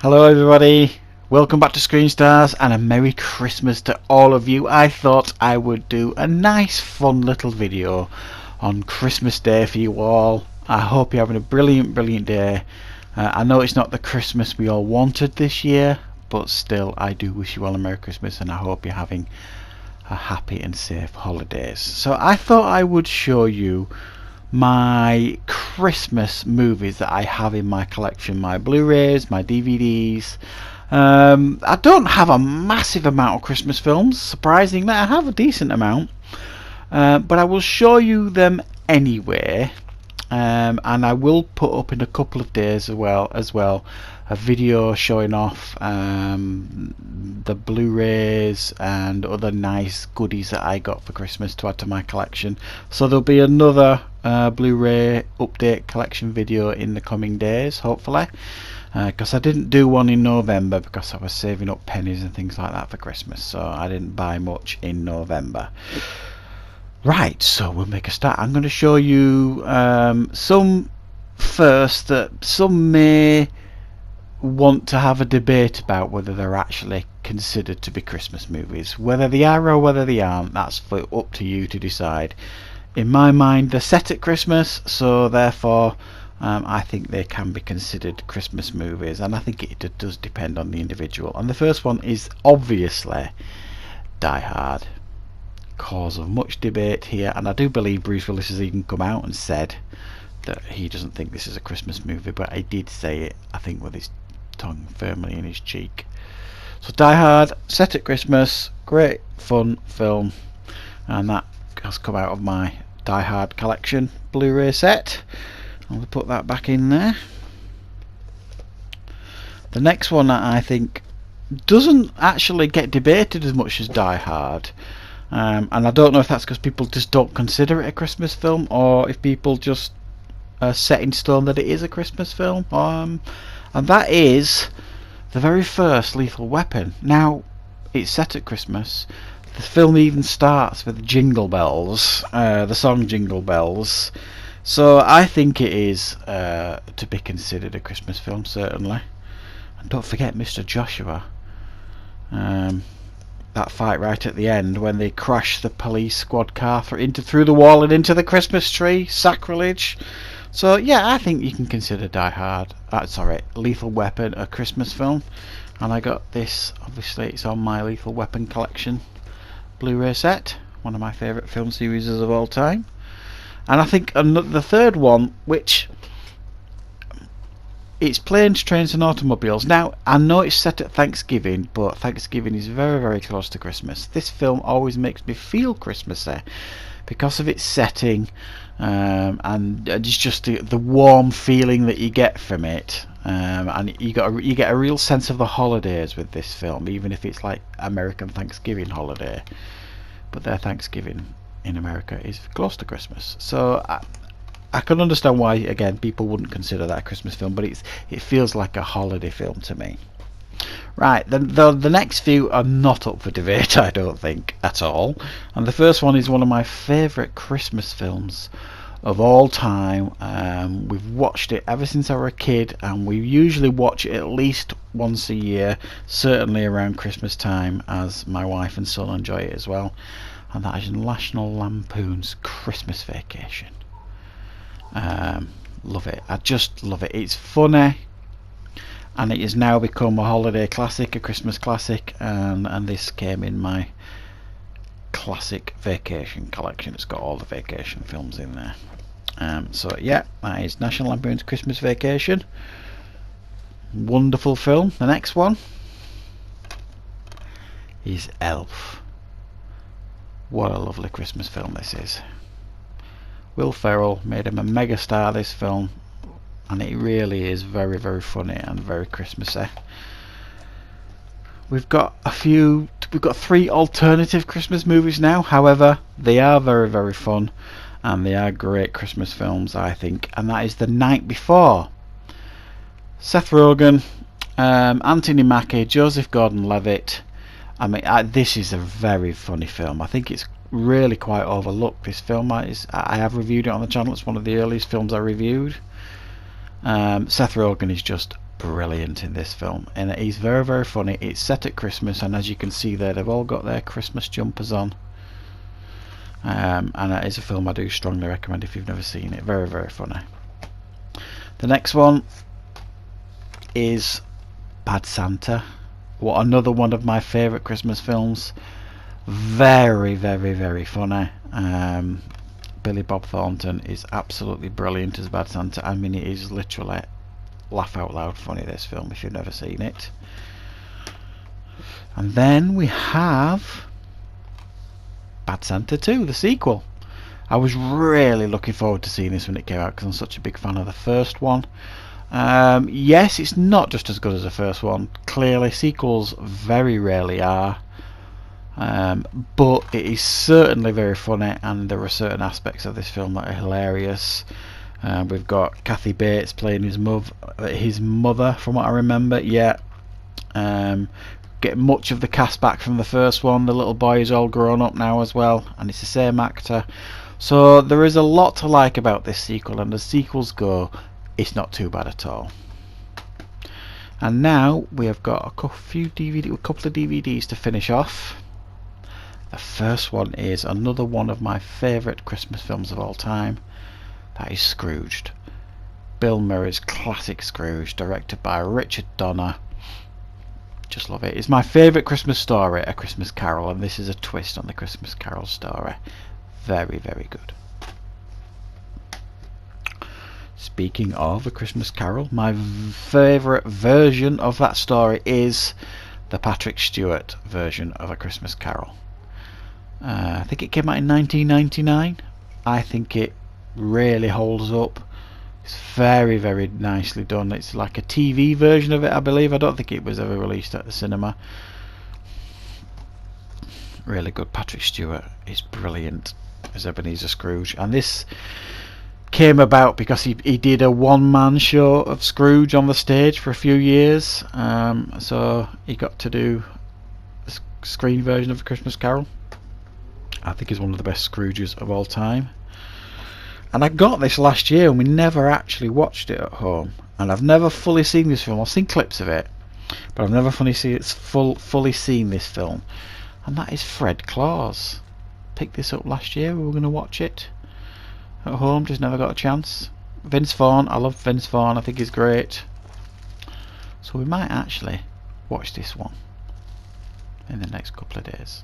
Hello everybody, welcome back to Screen Stars and a Merry Christmas to all of you. I thought I would do a nice fun little video on Christmas Day for you all. I hope you're having a brilliant day. I know it's not the Christmas we all wanted this year, but still I do wish you all a Merry Christmas and I hope you're having a happy and safe holidays. So I thought I would show you my Christmas movies that I have in my collection, my Blu-rays, my DVDs. I don't have a massive amount of Christmas films, surprisingly. I have a decent amount, but I will show you them anyway, and I will put up in a couple of days as well a video showing off the Blu-rays and other nice goodies that I got for Christmas to add to my collection. So there'll be another Blu-ray update collection video in the coming days, hopefully, because I didn't do one in November because I was saving up pennies and things like that for Christmas, so I didn't buy much in November. Right, so we'll make a start. I'm going to show you some first that some may want to have a debate about whether they're actually considered to be Christmas movies. Whether they are or whether they aren't, that's up to you to decide. In my mind, they're set at Christmas, so therefore I think they can be considered Christmas movies, and I think it does depend on the individual. And the first one is obviously Die Hard. Cause of much debate here, and I do believe Bruce Willis has even come out and said that he doesn't think this is a Christmas movie, but he did say it, I think, with his tongue firmly in his cheek. So Die Hard, set at Christmas, great fun film, and that has come out of my Die Hard collection Blu-ray set. I'll put that back in there. The next one that I think doesn't actually get debated as much as Die Hard, and I don't know if that's because people just don't consider it a Christmas film, or if people just set in stone that it is a Christmas film, and that is the very first Lethal Weapon. Now, it's set at Christmas. The film even starts with Jingle Bells, the song Jingle Bells. So I think it is to be considered a Christmas film, certainly. And don't forget Mr. Joshua. That fight right at the end when they crash the police squad car through the wall and into the Christmas tree. Sacrilege. So yeah, I think you can consider Lethal Weapon a Christmas film. And I got this, obviously it's on my Lethal Weapon collection Blu-ray set, one of my favourite film series of all time. And I think the third one, which it's Planes, Trains and Automobiles. Now, I know it's set at Thanksgiving, but Thanksgiving is very close to Christmas. This film always makes me feel Christmassy because of its setting, and it's just the warm feeling that you get from it, and you get a real sense of the holidays with this film, even if it's like American Thanksgiving holiday, but their Thanksgiving in America is close to Christmas. So I can understand why, again, people wouldn't consider that a Christmas film, but it feels like a holiday film to me. Right, the next few are not up for debate, I don't think, at all. And the first one is one of my favourite Christmas films of all time. We've watched it ever since I was a kid, and we usually watch it at least once a year, certainly around Christmas time, as my wife and son enjoy it as well. And that is National Lampoon's Christmas Vacation. Love it. I just love it. It's funny, and it has now become a holiday classic, a Christmas classic, and this came in my classic vacation collection. It's got all the vacation films in there. So yeah, that is National Lampoon's Christmas Vacation. Wonderful film. The next one is Elf. What a lovely Christmas film this is. Will Ferrell made him a mega star, this film, and it really is very funny and very Christmassy. We've got 3 alternative Christmas movies now. However, they are very fun, and they are great Christmas films, I think. And that is The Night Before. Seth Rogen, Anthony Mackie, Joseph Gordon-Levitt. I mean, this is a very funny film. I think it's really quite overlooked, this film. I have reviewed it on the channel. It's one of the earliest films I reviewed. Seth Rogen is just brilliant in this film, and he's very, very funny. It's set at Christmas, and as you can see there, they've all got their Christmas jumpers on. And it is a film I do strongly recommend if you've never seen it. Very, very funny. The next one is Bad Santa. What, another one of my favourite Christmas films. Very, very, very funny. Billy Bob Thornton is absolutely brilliant as Bad Santa. I mean, it is literally laugh out loud funny, this film, if you've never seen it. And then we have Bad Santa 2, the sequel. I was really looking forward to seeing this when it came out because I'm such a big fan of the first one. Yes, it's not just as good as the first one. Clearly, sequels very rarely are. But it is certainly very funny, and there are certain aspects of this film that are hilarious. We've got Kathy Bates playing his mother, from what I remember. Yeah. Get much of the cast back from the first one. The little boy is all grown up now as well, and it's the same actor. So there is a lot to like about this sequel, and as sequels go, it's not too bad at all. And now we have got a couple of DVDs to finish off. The first one is another one of my favourite Christmas films of all time. That is Scrooged. Bill Murray's classic Scrooge, directed by Richard Donner. Just love it. It's my favourite Christmas story, A Christmas Carol, and this is a twist on the Christmas Carol story. Very, very good. Speaking of A Christmas Carol, my favourite version of that story is the Patrick Stewart version of A Christmas Carol. I think it came out in 1999. I think it really holds up. It's very, very nicely done. It's like a TV version of it, I believe. I don't think it was ever released at the cinema. Really good. Patrick Stewart is brilliant as Ebenezer Scrooge, and this came about because he did a one-man show of Scrooge on the stage for a few years. So he got to do a screen version of A Christmas Carol. I think he's one of the best Scrooges of all time. And I got this last year and we never actually watched it at home. And I've never fully seen this film. I've seen clips of it, but I've never fully seen this film. And that is Fred Claus. Picked this up last year. We were going to watch it at home, just never got a chance. Vince Vaughn. I love Vince Vaughn. I think he's great. So we might actually watch this one in the next couple of days.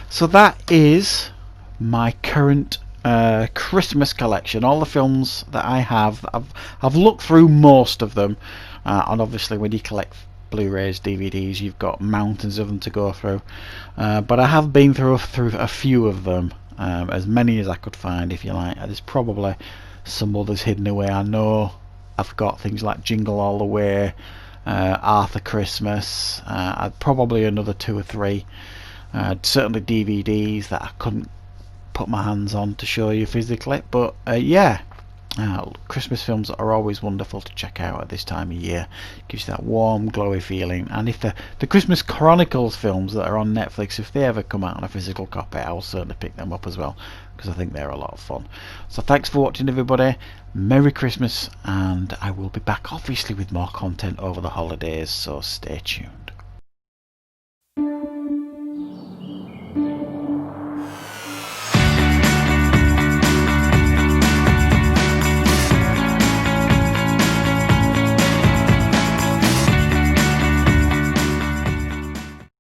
So that is my current Christmas collection. All the films that I have, I've looked through most of them, and obviously when you collect Blu-rays, DVDs, you've got mountains of them to go through, but I have been through a few of them, as many as I could find, if you like. There's probably some others hidden away. I know I've got things like Jingle All the Way, Arthur Christmas, probably another 2 or 3, certainly DVDs that I couldn't put my hands on to show you physically, but yeah, Christmas films are always wonderful to check out at this time of year. It gives you that warm, glowy feeling. And if the Christmas Chronicles films that are on Netflix, if they ever come out on a physical copy, I will certainly pick them up as well, because I think they're a lot of fun. So thanks for watching, everybody. Merry Christmas, and I will be back obviously with more content over the holidays, so stay tuned.